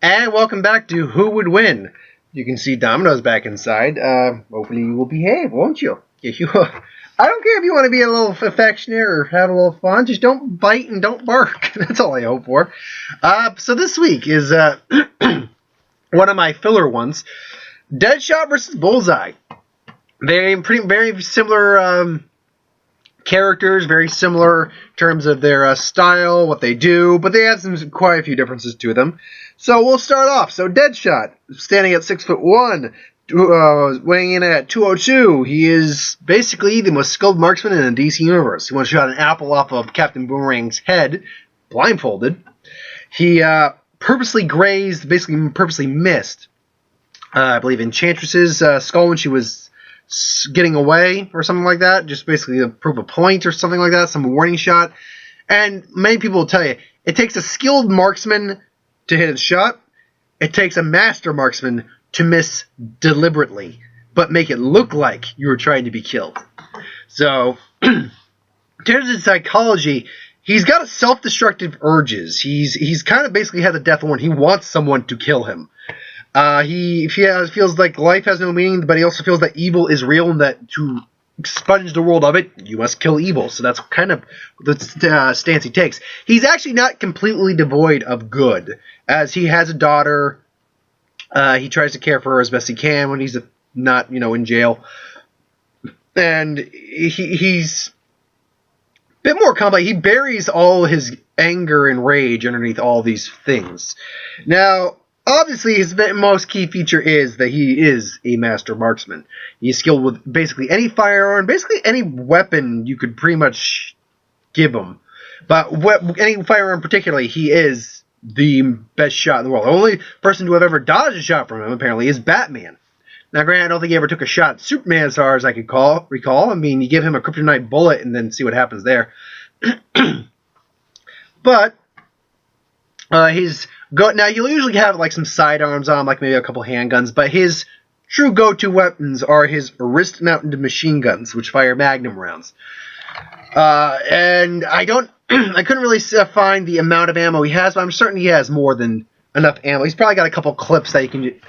And welcome back to Who Would Win. You can see Domino's back inside. Hopefully you will behave, won't you? I don't care if you want to be a little affectionate or have a little fun. Just don't bite and don't bark. That's all I hope for. So this week is one of my filler ones. Deadshot versus Bullseye. Very similar characters, very similar in terms of their style, what they do, but they have quite a few differences to them. So we'll start off. So Deadshot, standing at 6'1", weighing in at 202. He is basically the most skilled marksman in the DC universe. He once shot an apple off of Captain Boomerang's head, blindfolded. He purposely grazed, basically purposely missed, I believe, Enchantress's skull when she was getting away or something like that, just basically to prove a point or something like that, some warning shot. And many people will tell you, it takes a skilled marksman to hit a shot. It takes a master marksman to miss deliberately, but make it look like you were trying to be killed. So, in terms of psychology, he's got a self-destructive urges. He's kind of basically had the death warrant. He wants someone to kill him. He feels like life has no meaning, but he also feels that evil is real and that to expunge the world of it, you must kill evil. So that's kind of the stance he takes. He's actually not completely devoid of good, as he has a daughter. He tries to care for her as best he can when he's not, in jail. And he's a bit more complex. He buries all his anger and rage underneath all these things. Now, obviously, his most key feature is that he is a master marksman. He's skilled with basically any firearm, basically any weapon you could pretty much give him. But any firearm particularly, he is the best shot in the world. The only person to have ever dodged a shot from him, apparently, is Batman. Now, granted, I don't think he ever took a shot at Superman as far as I could recall. I mean, you give him a kryptonite bullet and then see what happens there. But now you'll usually have like some sidearms on, like maybe a couple handguns, but his true go-to weapons are his wrist-mounted machine guns, which fire magnum rounds. And I couldn't really find the amount of ammo he has, but I'm certain he has more than enough ammo. He's probably got a couple clips that you can.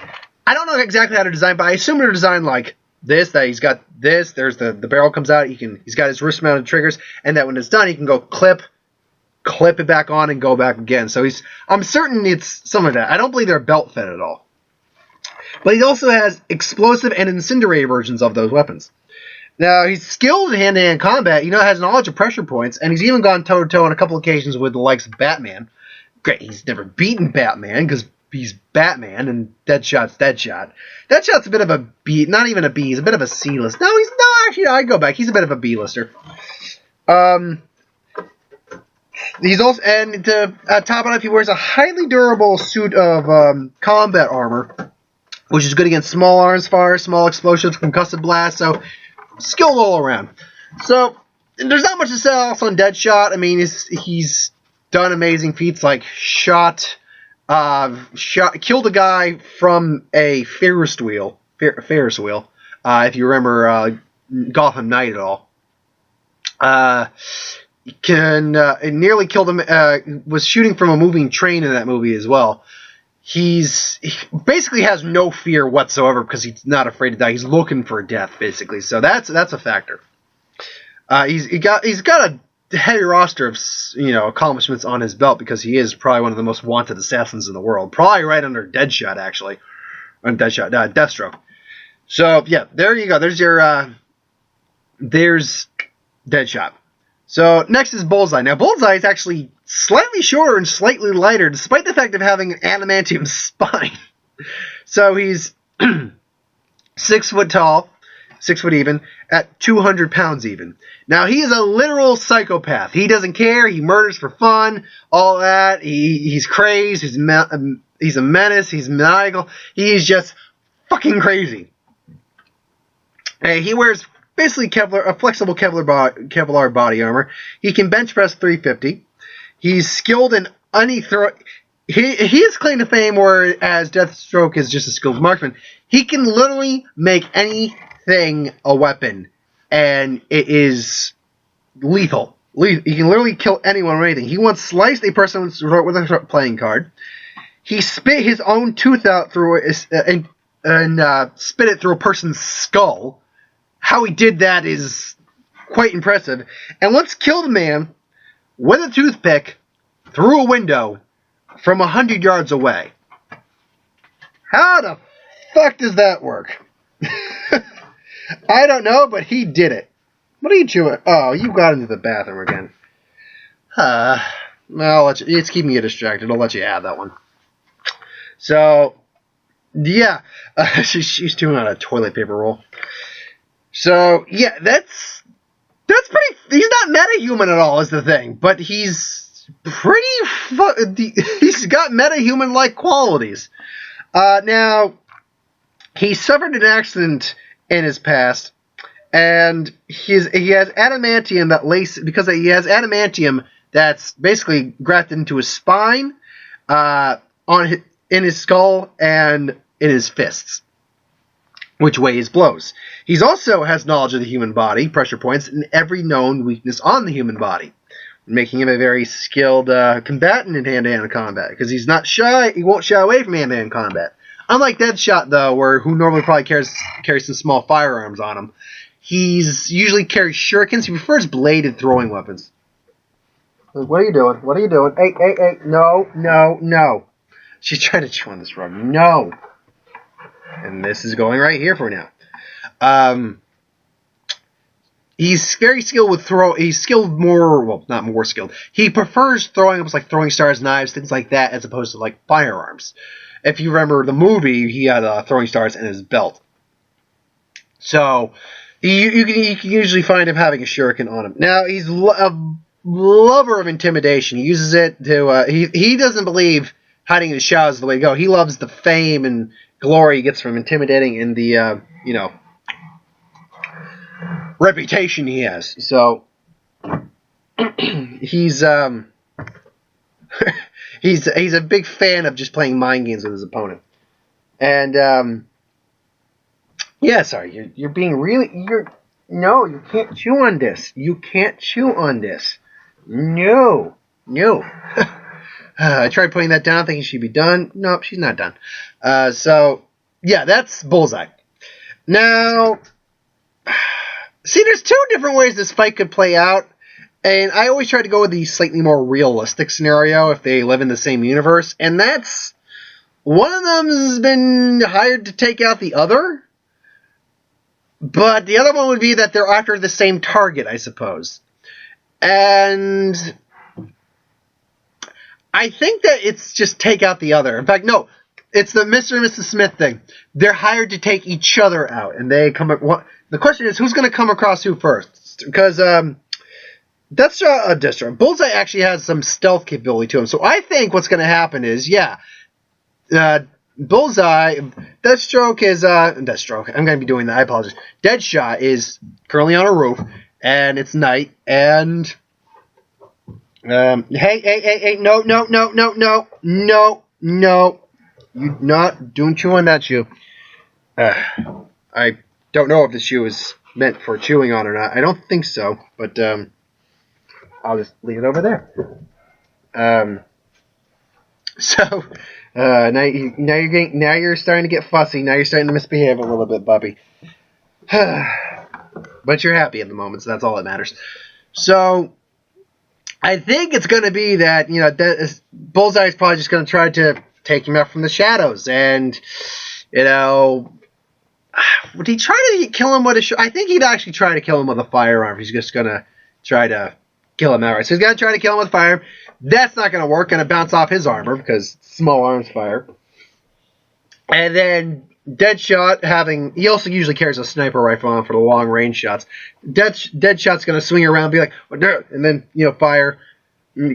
I don't know exactly how to design, but I assume they're designed like this. That he's got this. There's the barrel comes out. He's got his wrist-mounted triggers, and that when it's done, he can go clip it back on and go back again. So I'm certain it's some of that. I don't believe they're belt fed at all. But he also has explosive and incendiary versions of those weapons. Now, he's skilled in hand-to-hand combat. Has knowledge of pressure points, and he's even gone toe-to-toe on a couple occasions with the likes of Batman. Great, he's never beaten Batman because he's Batman, and Deadshot's Deadshot. Deadshot's a bit of a B, not even a B, he's a bit of a C-list. Actually, I go back. He's a bit of a B-lister. He's also, and to top it up, he wears a highly durable suit of combat armor, which is good against small arms fire, small explosives, concussive blasts, so skilled all around. So, there's not much to say else on Deadshot. I mean, he's done amazing feats like killed a guy from a Ferris wheel, if you remember Gotham Knight at all. It nearly killed him, was shooting from a moving train in that movie as well. He basically has no fear whatsoever because he's not afraid to die. He's looking for death, basically. So that's a factor. He's got a heavy roster of accomplishments on his belt because he is probably one of the most wanted assassins in the world. Probably right under Deadshot, actually. Deathstroke. So yeah, there you go. There's Deadshot. So next is Bullseye. Now Bullseye is actually slightly shorter and slightly lighter, despite the fact of having an adamantium spine. So he's 6 foot tall, 6 foot even, at 200 pounds even. Now he is a literal psychopath. He doesn't care. He murders for fun. All that. He's crazed. He's a menace. He's maniacal. He's just fucking crazy. And he wears basically a flexible Kevlar body armor. He can bench press 350. He's skilled in any throw. He has claim to fame, whereas Deathstroke is just a skilled marksman. He can literally make anything a weapon, and it is lethal. He can literally kill anyone or anything. He once sliced a person with a playing card. he spit his own tooth out through and spit it through a person's skull. How he did that is quite impressive. And once killed a man with a toothpick through a window from 100 yards away. How the fuck does that work? I don't know, but he did it. What are you chewing? Oh, you got into the bathroom again. Well, it's keeping you distracted. I'll let you have that one. So, yeah, she's chewing on a toilet paper roll. So, yeah, that's pretty. He's not metahuman at all, is the thing, but he's pretty. He's got metahuman-like qualities. Now, he suffered an accident in his past, and he has adamantium because he has adamantium that's basically grafted into his spine, in his skull, and in his fists, which way his blows. He also has knowledge of the human body, pressure points, and every known weakness on the human body, making him a very skilled combatant in hand-to-hand combat, because he's not shy. He won't shy away from hand-to-hand combat. Unlike Deadshot, though, who normally probably carries some small firearms on him, he's usually carries shurikens. He prefers bladed throwing weapons. What are you doing? What are you doing? Hey, no. She's trying to chew on this rug. No. And this is going right here for now. He's very skilled with He's skilled more, well, not more skilled. He prefers throwing weapons like throwing stars, knives, things like that, as opposed to like firearms. If you remember the movie, he had throwing stars in his belt. So you can usually find him having a shuriken on him. Now he's a lover of intimidation. He uses it to. He doesn't believe hiding in the shadows is the way to go. He loves the fame and glory he gets from intimidating and the reputation he has. So he's he's a big fan of just playing mind games with his opponent. And yeah, sorry, you're being really no, you can't chew on this. You can't chew on this. No. I tried putting that down thinking she'd be done. Nope, she's not done. So yeah, that's Bullseye. Now, see, there's two different ways this fight could play out. And I always try to go with the slightly more realistic scenario if they live in the same universe. And that's, one of them has been hired to take out the other. But the other one would be that they're after the same target, I suppose. And I think that it's just take out the other. In fact, no, it's the Mr. and Mrs. Smith thing. They're hired to take each other out. And they come, the question is, who's going to come across who first? Because, Deadshot. Bullseye actually has some stealth capability to him. So I think what's going to happen is, Bullseye, Deathstroke, I'm going to be doing that, I apologize. Deadshot is currently on a roof, and it's night, and, hey, no, don't chew on that shoe. I don't know if the shoe is meant for chewing on or not. I don't think so, but, I'll just leave it over there. Now you're starting to get fussy. Now you're starting to misbehave a little bit, Bubby. But you're happy at the moment, so that's all that matters. So I think it's going to be that Bullseye is probably just going to try to take him out from the shadows, and would he try to kill him with a? I think he'd actually try to kill him with a firearm. He's just going to try to kill him outright. So he's going to try to kill him with fire. That's not going to work. Going to bounce off his armor because small arms fire. And then Deadshot he also usually carries a sniper rifle on for the long range shots. Deadshot's going to swing around and be like, and then, fire,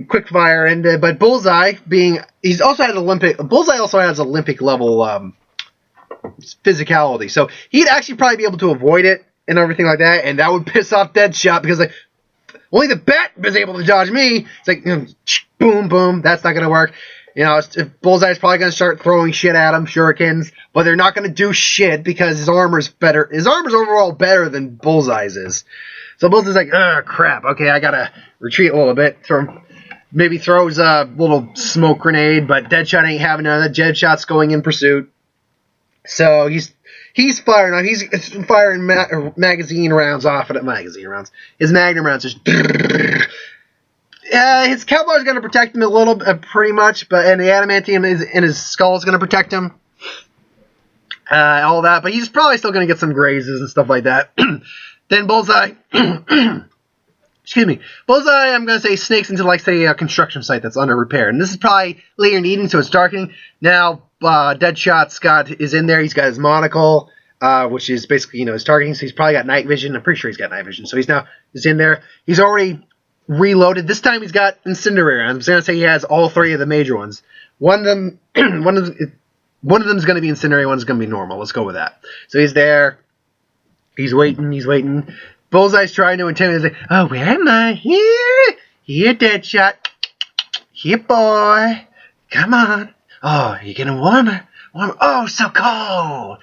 quick fire. But Bullseye Bullseye also has Olympic level physicality. So he'd actually probably be able to avoid it and everything like that. And that would piss off Deadshot because only the bat was able to dodge me. It's like, boom, boom. That's not going to work. Bullseye's probably going to start throwing shit at him, shurikens, but they're not going to do shit because his armor's better. His armor's overall better than Bullseye's is. So Bullseye's like, crap. Okay, I got to retreat a little bit from maybe throws a little smoke grenade, but Deadshot ain't having none of that. Deadshot's going in pursuit. So he's firing. He's firing magazine rounds off at it. Magazine rounds. His magnum rounds just. His Kevlar's going to protect him a little, pretty much, and the adamantium in his skull is going to protect him. All that, but he's probably still going to get some grazes and stuff like that. Then Bullseye. Excuse me. Bullseye, I'm going to say, snakes into, like, say, a construction site that's under repair. And this is probably later in the evening, so it's darkening. Now, Deadshot is in there. He's got his monocle, which is basically, his targeting. So he's probably got night vision. I'm pretty sure he's got night vision. So he's in there. He's already reloaded. This time he's got incendiary rounds. I'm going to say he has all three of the major ones. One of them is going to be incendiary. One's going to be normal. Let's go with that. So he's there. He's waiting. Bullseye's trying to intimidate. He's like, oh, where am I? Here, Deadshot. Here, boy. Come on. Oh, you're getting warmer. Oh, so cold.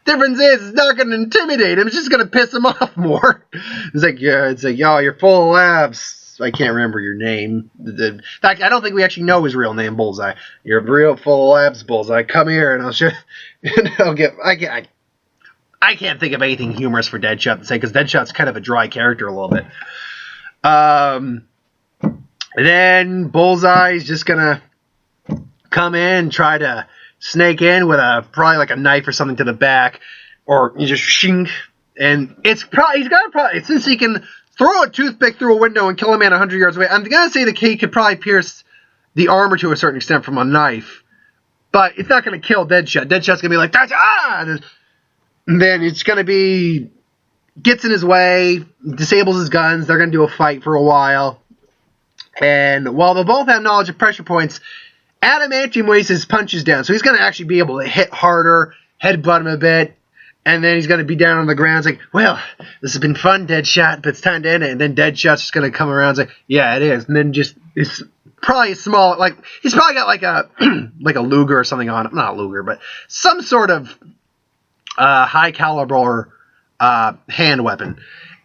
Difference is, it's not going to intimidate him. It's just going to piss him off more. It's like, yo, you're full of laughs. I can't remember your name. In fact, I don't think we actually know his real name, Bullseye. You're real full of laughs, Bullseye. Come here, and I'll show. And I can't think of anything humorous for Deadshot to say, because Deadshot's kind of a dry character a little bit. Then Bullseye's just gonna come in and try to snake in with probably like a knife or something to the back, or you just shink. And he's got since he can throw a toothpick through a window and kill a man 100 yards away. I'm gonna say the he could probably pierce the armor to a certain extent from a knife, but it's not gonna kill Deadshot. Deadshot's gonna be like, and then it's going to be, gets in his way, disables his guns. They're going to do a fight for a while. And while they both have knowledge of pressure points, adamantium weighs his punches down. So he's going to actually be able to hit harder, headbutt him a bit. And then he's going to be down on the ground. It's like, well, this has been fun, Deadshot, but it's time to end it. And then Deadshot's just going to come around and say, yeah, it is. And then it's probably a small, like, he's probably got like a, like a Luger or something on it. Not a Luger, but some sort of high caliber hand weapon,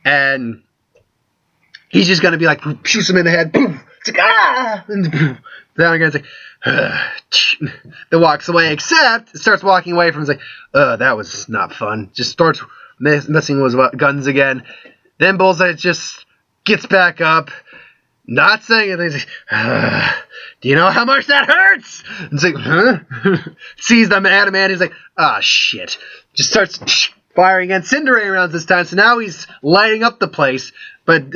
and he's just gonna be like, shoots him in the head, boom, it's like, and boom. Then again, it's like, then walks away, except starts walking away from him. It's like, that was not fun. Just starts messing with his guns again. Then Bullseye just gets back up, not saying anything. He's like, do you know how much that hurts? And it's like, huh? Sees them adamant. He's like, shit. Just starts firing incendiary rounds this time. So now he's lighting up the place, but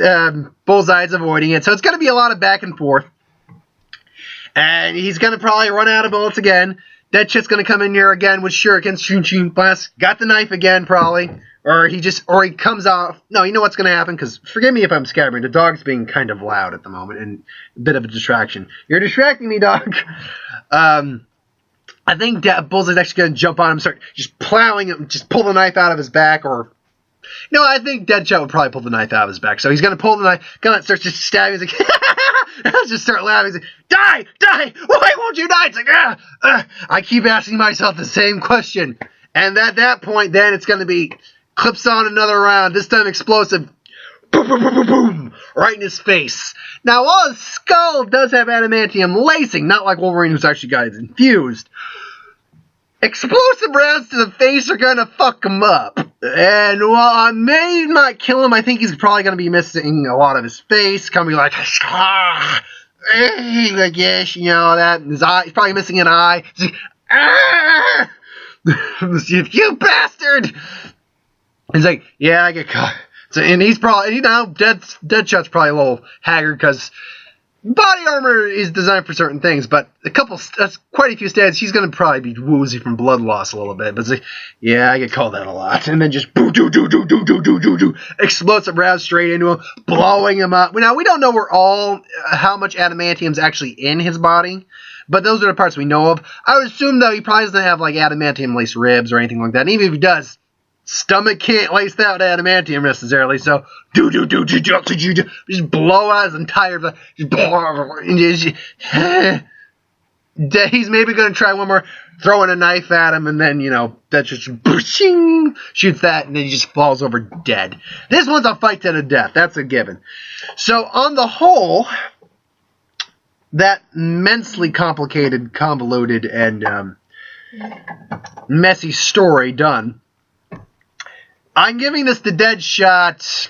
Bullseye's avoiding it. So it's going to be a lot of back and forth. And he's going to probably run out of bullets again. Deadshot's going to come in here again with shurikens, blast. Got the knife again, probably. Or he comes off. No, you know what's going to happen? Because forgive me if I'm scattering. The dog's being kind of loud at the moment and a bit of a distraction. You're distracting me, dog. I think Bullseye's actually going to jump on him, start just plowing him, just pull the knife out of his back, or... No, I think Deadshot would probably pull the knife out of his back. So he's going to pull the knife, starts just stabbing. He's like, I'll just start laughing. He's like, die! Why won't you die? It's like, I keep asking myself the same question. And at that point, then it's going to be... Clips on another round, this time explosive. Boom, boom, boom, boom, boom. Right in his face. Now, while his skull does have adamantium lacing, not like Wolverine, who's actually got it infused, explosive rounds to the face are going to fuck him up. And while I may not kill him, I think he's probably going to be missing a lot of his face. Going to be like, like, yes, that. His eye, he's probably missing an eye. He's like, you bastard! He's like, yeah, I get caught. So, and he's probably, Deadshot's probably a little haggard because body armor is designed for certain things, but quite a few stats, he's going to probably be woozy from blood loss a little bit. But it's like, yeah, I get called that a lot. And then just explosive rounds straight into him, blowing him up. Now, we don't know how much adamantium's actually in his body, but those are the parts we know of. I would assume, though, he probably doesn't have like adamantium laced ribs or anything like that. And even if he does, stomach can't lace out adamantium necessarily, so just blow out his entire, he's maybe going to try one more, throwing a knife at him, and then, that just shoots that, and then he just falls over dead. This one's a fight to the death. That's a given. So, on the whole, that immensely complicated, convoluted, and messy story done. I'm giving this to Deadshot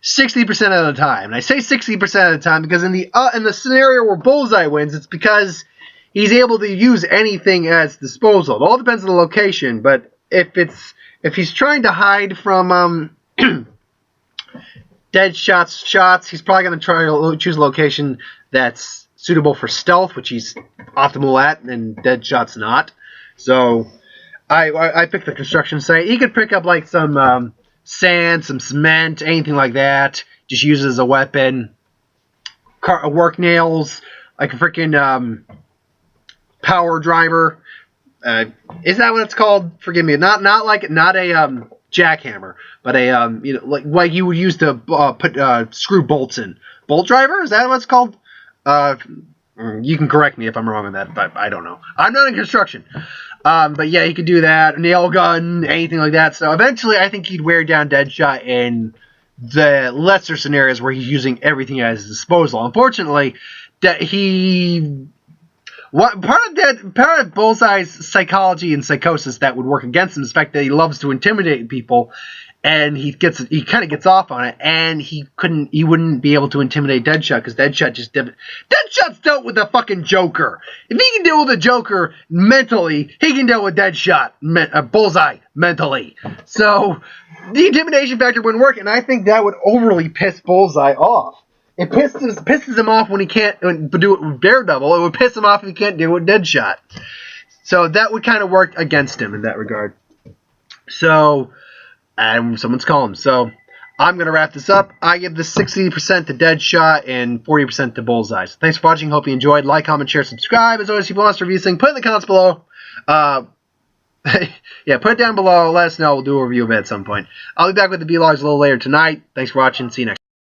60% of the time. And I say 60% of the time because in the scenario where Bullseye wins, it's because he's able to use anything as disposal. It all depends on the location, but if he's trying to hide from Deadshot's shots, he's probably going to try to choose a location that's suitable for stealth, which he's optimal at, and Deadshot's not. So I picked the construction site. He could pick up like some sand, some cement, anything like that. Just use it as a weapon. Work nails, like a freaking power driver. Is that what it's called? Forgive me. Not a jackhammer, but a like you would use to put screw bolts in. Bolt driver? Is that what it's called? You can correct me if I'm wrong on that, but I don't know. I'm not in construction. But yeah, he could do that. Nail gun, anything like that. So eventually, I think he'd wear down Deadshot in the lesser scenarios where he's using everything at his disposal. Unfortunately, part of Bullseye's psychology and psychosis that would work against him is the fact that he loves to intimidate people, and he kind of gets off on it, and he wouldn't be able to intimidate Deadshot because Deadshot's dealt with the fucking Joker. If he can deal with the Joker mentally, he can deal with Bullseye mentally. So the intimidation factor wouldn't work, and I think that would overly piss Bullseye off. It pisses him off when he can't do it with Daredevil. It would piss him off if he can't do it with Deadshot. So that would kind of work against him in that regard. So, and someone's calling. So I'm going to wrap this up. I give this 60% to Deadshot and 40% to Bullseye. So thanks for watching. Hope you enjoyed. Like, comment, share, subscribe. As always, if you want us to review things, put it in the comments below. Yeah, put it down below. Let us know. We'll do a review of it at some point. I'll be back with the vlogs a little later tonight. Thanks for watching. See you next time.